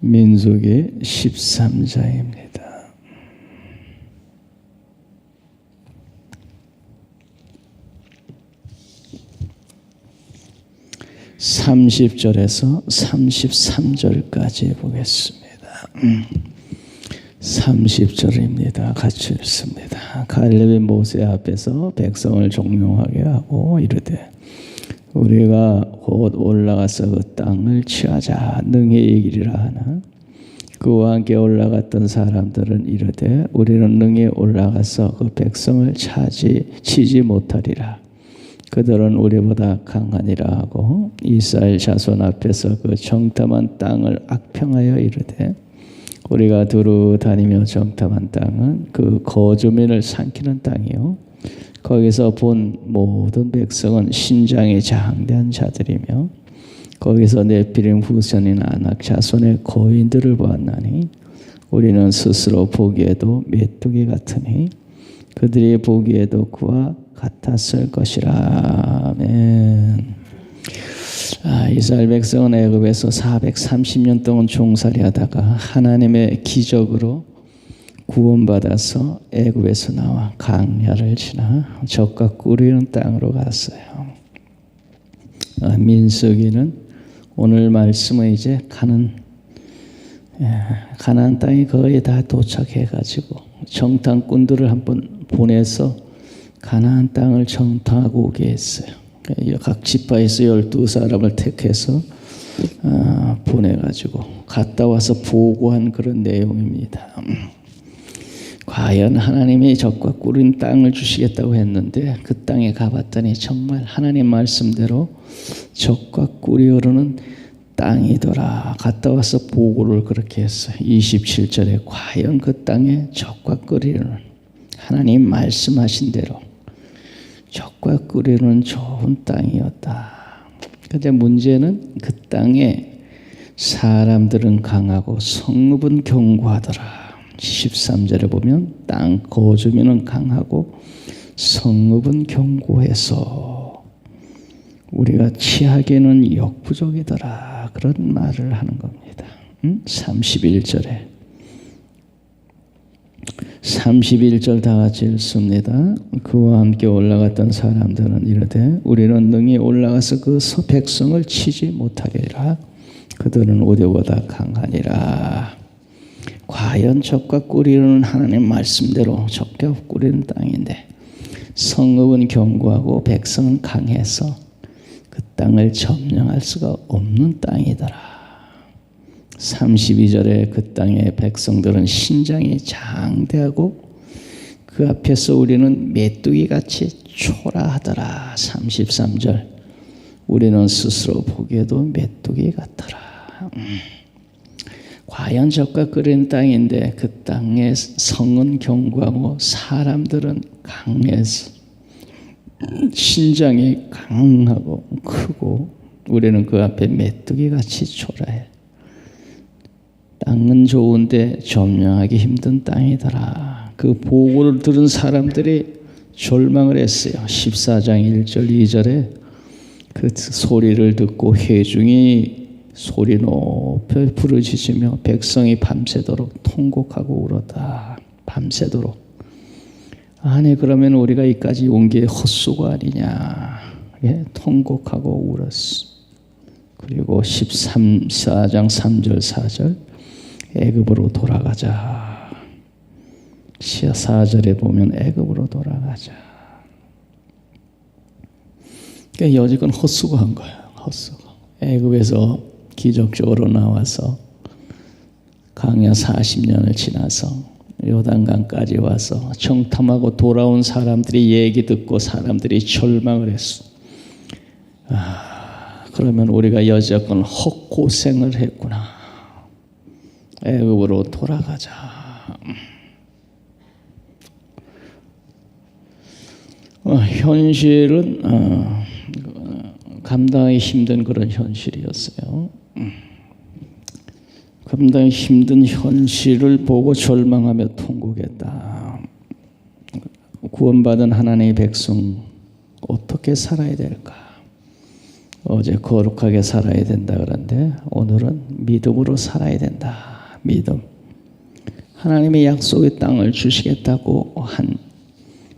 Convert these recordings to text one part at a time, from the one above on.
민수기 13장입니다. 30절에서 33절까지 보겠습니다. 30절입니다. 같이 읽습니다. 갈렙이 모세 앞에서 백성을 종용하게 하고 이르되 우리가 곧 올라가서 그 땅을 취하자 능히 이기리라 하나 그와 함께 올라갔던 사람들은 이르되 우리는 능히 올라가서 그 백성을 치지 못하리라. 그들은 우리보다 강하니라 하고 이스라엘 자손 앞에서 그 정탐한 땅을 악평하여 이르되 우리가 두루 다니며 정탐한 땅은 그 거주민을 삼키는 땅이요 거기서 본 모든 백성은 신장이 장대한 자들이며 거기서 네피림 후손인 아낙 자손의 거인들을 보았나니 우리는 스스로 보기에도 메뚜기 같으니 그들이 보기에도 그와 같았을 것이라. 아멘. 이스라엘 백성은 애굽에서 430년 동안 종살이하다가 하나님의 기적으로 구원받아서 애굽에서 나와 강야를 지나 적과 꿀이는 땅으로 갔어요. 민수기는 오늘 말씀은 이제 가나안 땅이 거의 다 도착해가지고 정탐꾼들을 한번 보내서 가나안 땅을 정탐하고 오게 했어요. 각 지파에서 12사람을 택해서 보내가지고 갔다 와서 보고한 그런 내용입니다. 과연 하나님이 적과 꿀인 땅을 주시겠다고 했는데 그 땅에 가봤더니 정말 하나님 말씀대로 적과 꿀이 흐르는 땅이더라. 갔다 와서 보고를 그렇게 했어요. 27절에 과연 그 땅에 적과 꿀이 흐르는 하나님 말씀하신 대로 적과 꿀이는 좋은 땅이었다. 그런데 문제는 그 땅에 사람들은 강하고 성읍은 견고하더라. 13절에 보면 땅 거주민은 강하고 성읍은 견고해서 우리가 취하기에는 역부족이더라. 그런 말을 하는 겁니다. 31절 다 같이 읽습니다. 그와 함께 올라갔던 사람들은 이르되 우리는 능히 올라가서 그 백성을 치지 못하리라. 그들은 우리보다 강하니라. 과연 적과 꿀이는 하나님 말씀대로 적과 꿀이는 땅인데 성읍은 견고하고 백성은 강해서 그 땅을 점령할 수가 없는 땅이더라. 32절에 그 땅의 백성들은 신장이 장대하고 그 앞에서 우리는 메뚜기같이 초라하더라. 33절 우리는 스스로 보기에도 메뚜기 같더라. 과연 적과 끓인 땅인데 그 땅의 성은 견고하고 사람들은 강해서 신장이 강하고 크고 우리는 그 앞에 메뚜기같이 초라해. 땅은 좋은데 점령하기 힘든 땅이더라. 그 보고를 들은 사람들이 절망을 했어요. 14장 1절 2절에 그 소리를 듣고 회중이 소리 높여 부르짖으며 백성이 밤새도록 통곡하고 울었다. 밤새도록. 아니 그러면 우리가 이까지 온 게 헛수고 아니냐. 통곡하고 울었어. 그리고 14장 3절 4절 애굽으로 돌아가자. 4절에 보면 애굽으로 돌아가자. 그러니까 여지껏 헛수고한 거예요. 헛수고. 애굽에서 기적적으로 나와서 강야 40년을 지나서 요단강까지 와서 정탐하고 돌아온 사람들이 얘기 듣고 사람들이 절망을 했어. 그러면 우리가 여지껏 헛고생을 했구나. 애굽으로 돌아가자. 현실은 감당하기 힘든 그런 현실이었어요. 감당하기 힘든 현실을 보고 절망하며 통곡했다. 구원받은 하나님의 백성 어떻게 살아야 될까? 어제 거룩하게 살아야 된다 그러는데 오늘은 믿음으로 살아야 된다. 믿음. 하나님의 약속의 땅을 주시겠다고 한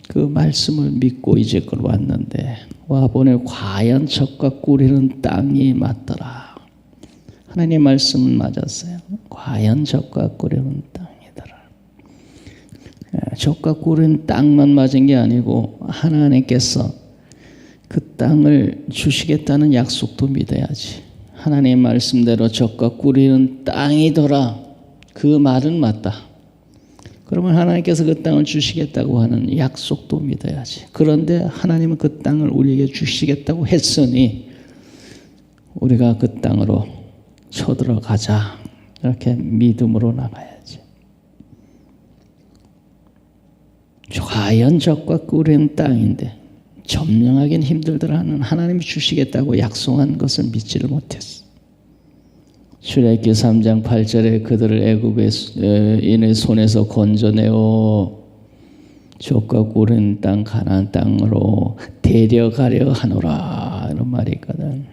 그 말씀을 믿고 이제껏 왔는데 와보니 과연 젖과 꿀이는 땅이 맞더라. 하나님의 말씀은 맞았어요. 과연 젖과 꿀이는 땅이더라. 젖과 꿀은 땅만 맞은 게 아니고 하나님께서 그 땅을 주시겠다는 약속도 믿어야지. 하나님의 말씀대로 젖과 꿀이는 땅이더라. 그 말은 맞다. 그러면 하나님께서 그 땅을 주시겠다고 하는 약속도 믿어야지. 그런데 하나님은 그 땅을 우리에게 주시겠다고 했으니 우리가 그 땅으로 쳐들어가자. 이렇게 믿음으로 나가야지. 과연 젖과 꿀은 땅인데 점령하기는 힘들더라는 하나님이 주시겠다고 약속한 것을 믿지를 못했어. 출애굽기 3장 8절에 그들을 애굽인의 손에서 건져내어 젖과 꿀은 땅 가나안 땅으로 데려가려 하노라 이런 말이 있거든.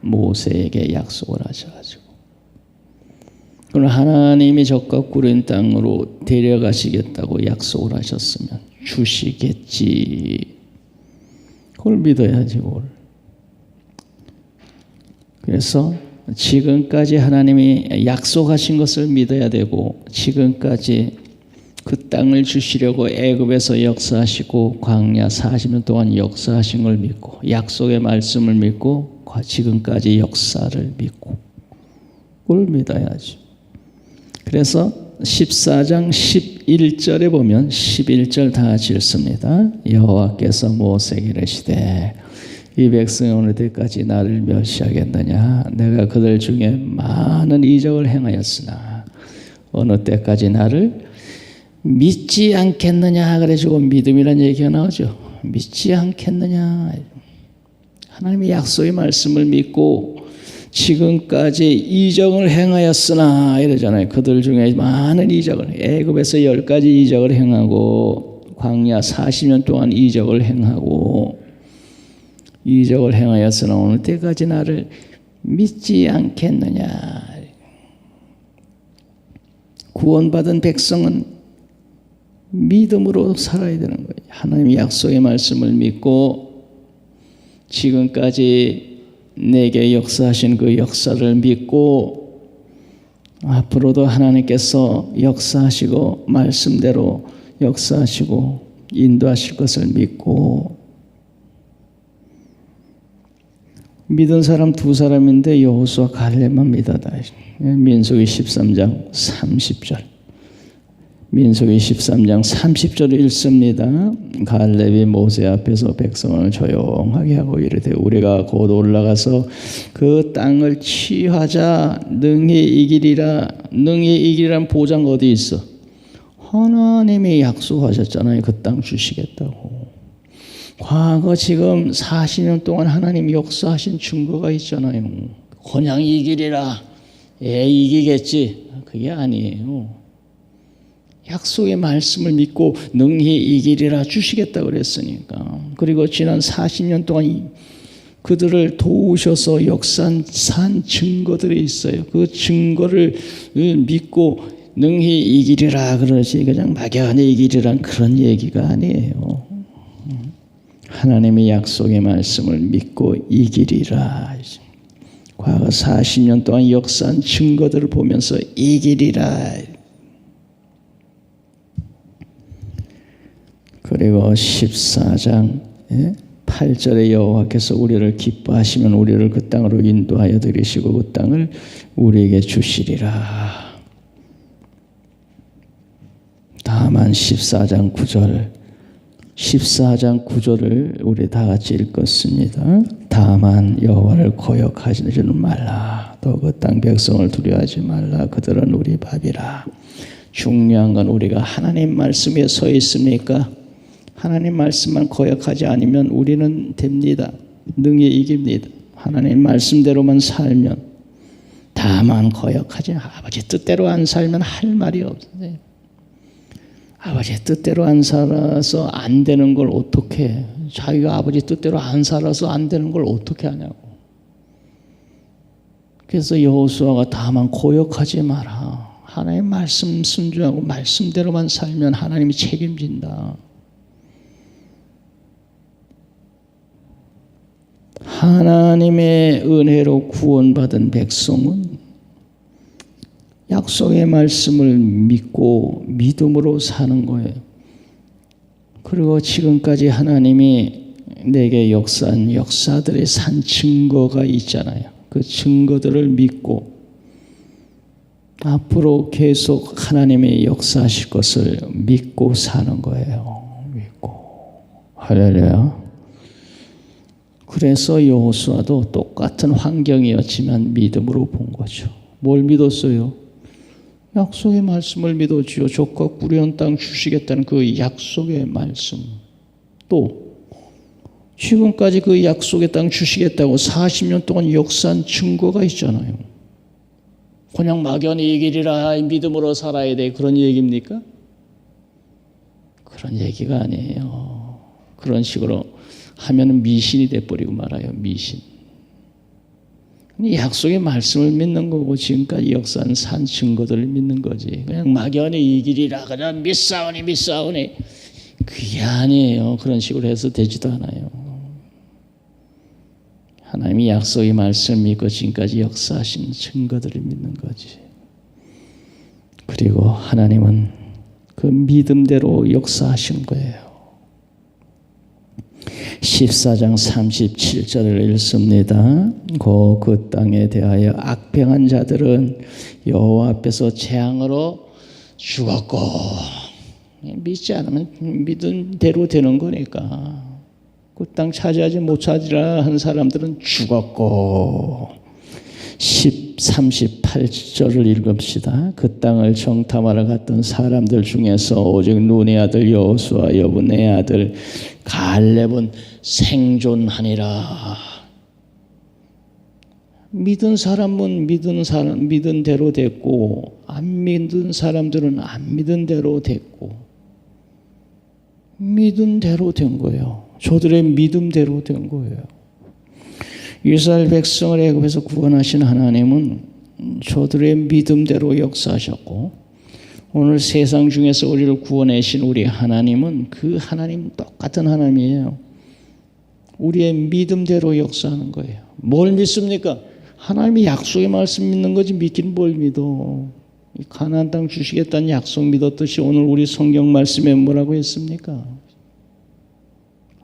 모세에게 약속을 하셔가지고 그럼 하나님이 젖과 꿀은 땅으로 데려가시겠다고 약속을 하셨으면 주시겠지. 그걸 믿어야지. 그걸. 그래서 지금까지 하나님이 약속하신 것을 믿어야 되고 지금까지 그 땅을 주시려고 애굽에서 역사하시고 광야 40년 동안 역사하신 걸 믿고 약속의 말씀을 믿고 지금까지 역사를 믿고 그걸 믿어야지. 그래서 14장 11절에 보면 11절 다 같이 읽습니다. 여호와께서 모세에게 이르시되 이 백성이 어느 때까지 나를 멸시하겠느냐. 내가 그들 중에 많은 이적을 행하였으나 어느 때까지 나를 믿지 않겠느냐. 그래가지고 믿음이라는 얘기가 나오죠. 믿지 않겠느냐. 하나님의 약속의 말씀을 믿고 지금까지 이적을 행하였으나 이러잖아요. 그들 중에 많은 이적을 애굽에서 10가지 이적을 행하고 광야 40년 동안 이적을 행하고 이적을 행하였으나 어느 때까지 나를 믿지 않겠느냐. 구원받은 백성은 믿음으로 살아야 되는 거예요. 하나님의 약속의 말씀을 믿고 지금까지 내게 역사하신 그 역사를 믿고 앞으로도 하나님께서 역사하시고 말씀대로 역사하시고 인도하실 것을 믿고 믿은 사람 두 사람인데 여호수아 갈렙만 믿었다. 민수기 13장 30절. 민수기 13장 30절을 읽습니다. 갈렙이 모세 앞에서 백성을 조용하게 하고 이르되 우리가 곧 올라가서 그 땅을 취하자. 능히 이기리라. 능히 이기리란 보장 어디 있어? 하나님이 약속하셨잖아요. 그 땅 주시겠다고. 과거 지금 40년 동안 하나님 역사하신 증거가 있잖아요. 그냥 이기리라. 이기겠지. 그게 아니에요. 약속의 말씀을 믿고 능히 이기리라 주시겠다고 그랬으니까. 그리고 지난 40년 동안 그들을 도우셔서 역사한 증거들이 있어요. 그 증거를 믿고 능히 이기리라 그러지 그냥 막연히 이기리란 그런 얘기가 아니에요. 하나님의 약속의 말씀을 믿고 이기리라. 과거 40년 동안 역사한 증거들을 보면서 이기리라. 그리고 14장 8절에 여호와께서 우리를 기뻐하시면 우리를 그 땅으로 인도하여 들이시고 그 땅을 우리에게 주시리라. 다만 14장 9절을 우리 다 같이 읽었습니다. 다만 여호와를 거역하지는 말라. 또 그 땅 백성을 두려워하지 말라. 그들은 우리 밥이라. 중요한 건 우리가 하나님 말씀에 서 있습니까? 하나님 말씀만 거역하지 않으면 우리는 됩니다. 능히 이깁니다. 하나님 말씀대로만 살면. 다만 거역하지 아버지 뜻대로 안 살면 할 말이 없어요. 아버지 뜻대로 안 살아서 안 되는 걸 어떻게 해? 자기가 아버지 뜻대로 안 살아서 안 되는 걸 어떻게 하냐고. 그래서 여호수아가 다만 고역하지 마라. 하나님의 말씀 순종하고 말씀대로만 살면 하나님이 책임진다. 하나님의 은혜로 구원받은 백성은 약속의 말씀을 믿고 믿음으로 사는 거예요. 그리고 지금까지 하나님이 내게 역사한 역사들의 산 증거가 있잖아요. 그 증거들을 믿고 앞으로 계속 하나님의 역사하실 것을 믿고 사는 거예요. 믿고. 할렐루야. 그래서 여호수아도 똑같은 환경이었지만 믿음으로 본 거죠. 뭘 믿었어요? 약속의 말씀을 믿었지요. 족과 꿀이는 땅 주시겠다는 그 약속의 말씀. 또 지금까지 그 약속의 땅 주시겠다고 40년 동안 역사한 증거가 있잖아요. 그냥 막연히 이기리라 믿음으로 살아야 돼 그런 얘기입니까? 그런 얘기가 아니에요. 그런 식으로 하면 미신이 돼버리고 말아요. 미신. 약속의 말씀을 믿는 거고 지금까지 역사한 산 증거들을 믿는 거지. 그냥 막연히 이기리라 그냥 믿사오니 그게 아니에요. 그런 식으로 해서 되지도 않아요. 하나님이 약속의 말씀을 믿고 지금까지 역사하신 증거들을 믿는 거지. 그리고 하나님은 그 믿음대로 역사하신 거예요. 14장 37절을 읽습니다. 그 땅에 대하여 악평한 자들은 여호와 앞에서 재앙으로 죽었고, 믿지 않으면 믿은 대로 되는 거니까. 그 땅 차지하지 못하리라 한 사람들은 죽었고. 38절을 읽읍시다. 그 땅을 정탐하러 갔던 사람들 중에서 오직 눈의 아들 여호수아 여분의 아들 갈렙은 생존하니라. 믿은 사람은 믿은 대로 됐고 안 믿은 사람들은 안 믿은 대로 됐고 믿은 대로 된 거예요. 저들의 믿음대로 된 거예요. 이스라엘 백성을 애굽에서 구원하신 하나님은 저들의 믿음대로 역사하셨고 오늘 세상 중에서 우리를 구원하신 우리 하나님은 그 하나님 똑같은 하나님이에요. 우리의 믿음대로 역사하는 거예요. 뭘 믿습니까? 하나님이 약속의 말씀 믿는 거지 믿긴 뭘 믿어. 가나안 땅 주시겠다는 약속 믿었듯이 오늘 우리 성경 말씀에 뭐라고 했습니까?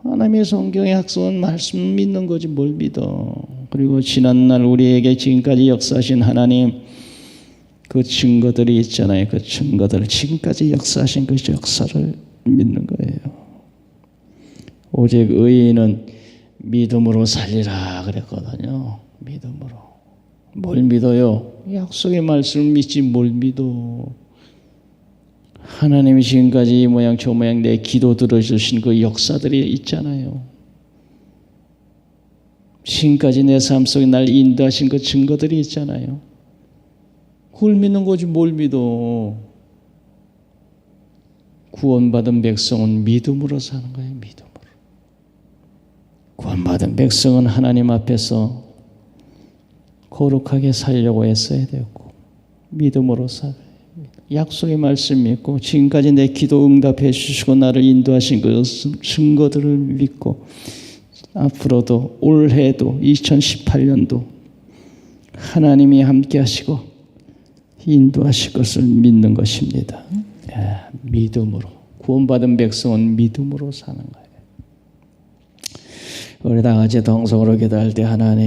하나님의 성경의 약속은 말씀 믿는 거지 뭘 믿어. 그리고 지난날 우리에게 지금까지 역사하신 하나님 그 증거들이 있잖아요. 그 증거들 지금까지 역사하신 그 역사를 믿는 거예요. 오직 의인은 믿음으로 살리라 그랬거든요. 믿음으로. 뭘 믿어요? 약속의 말씀을 믿지 뭘 믿어. 하나님이 지금까지 이 모양 저 모양 내 기도 들어주신 그 역사들이 있잖아요. 지금까지 내 삶 속에 날 인도하신 그 증거들이 있잖아요. 그걸 믿는 거지 뭘 믿어. 구원받은 백성은 믿음으로 사는 거예요. 믿음으로. 구원받은 백성은 하나님 앞에서 거룩하게 살려고 애써야 되고 믿음으로 살아요. 약속의 말씀 믿고 지금까지 내 기도 응답해 주시고 나를 인도하신 그 증거들을 믿고 앞으로도 올해도 2018년도 하나님이 함께 하시고 인도하실 것을 믿는 것입니다. 믿음으로. 구원받은 백성은 믿음으로 사는 거예요. 우리 다 같이 동성으로 기도할 때 하나님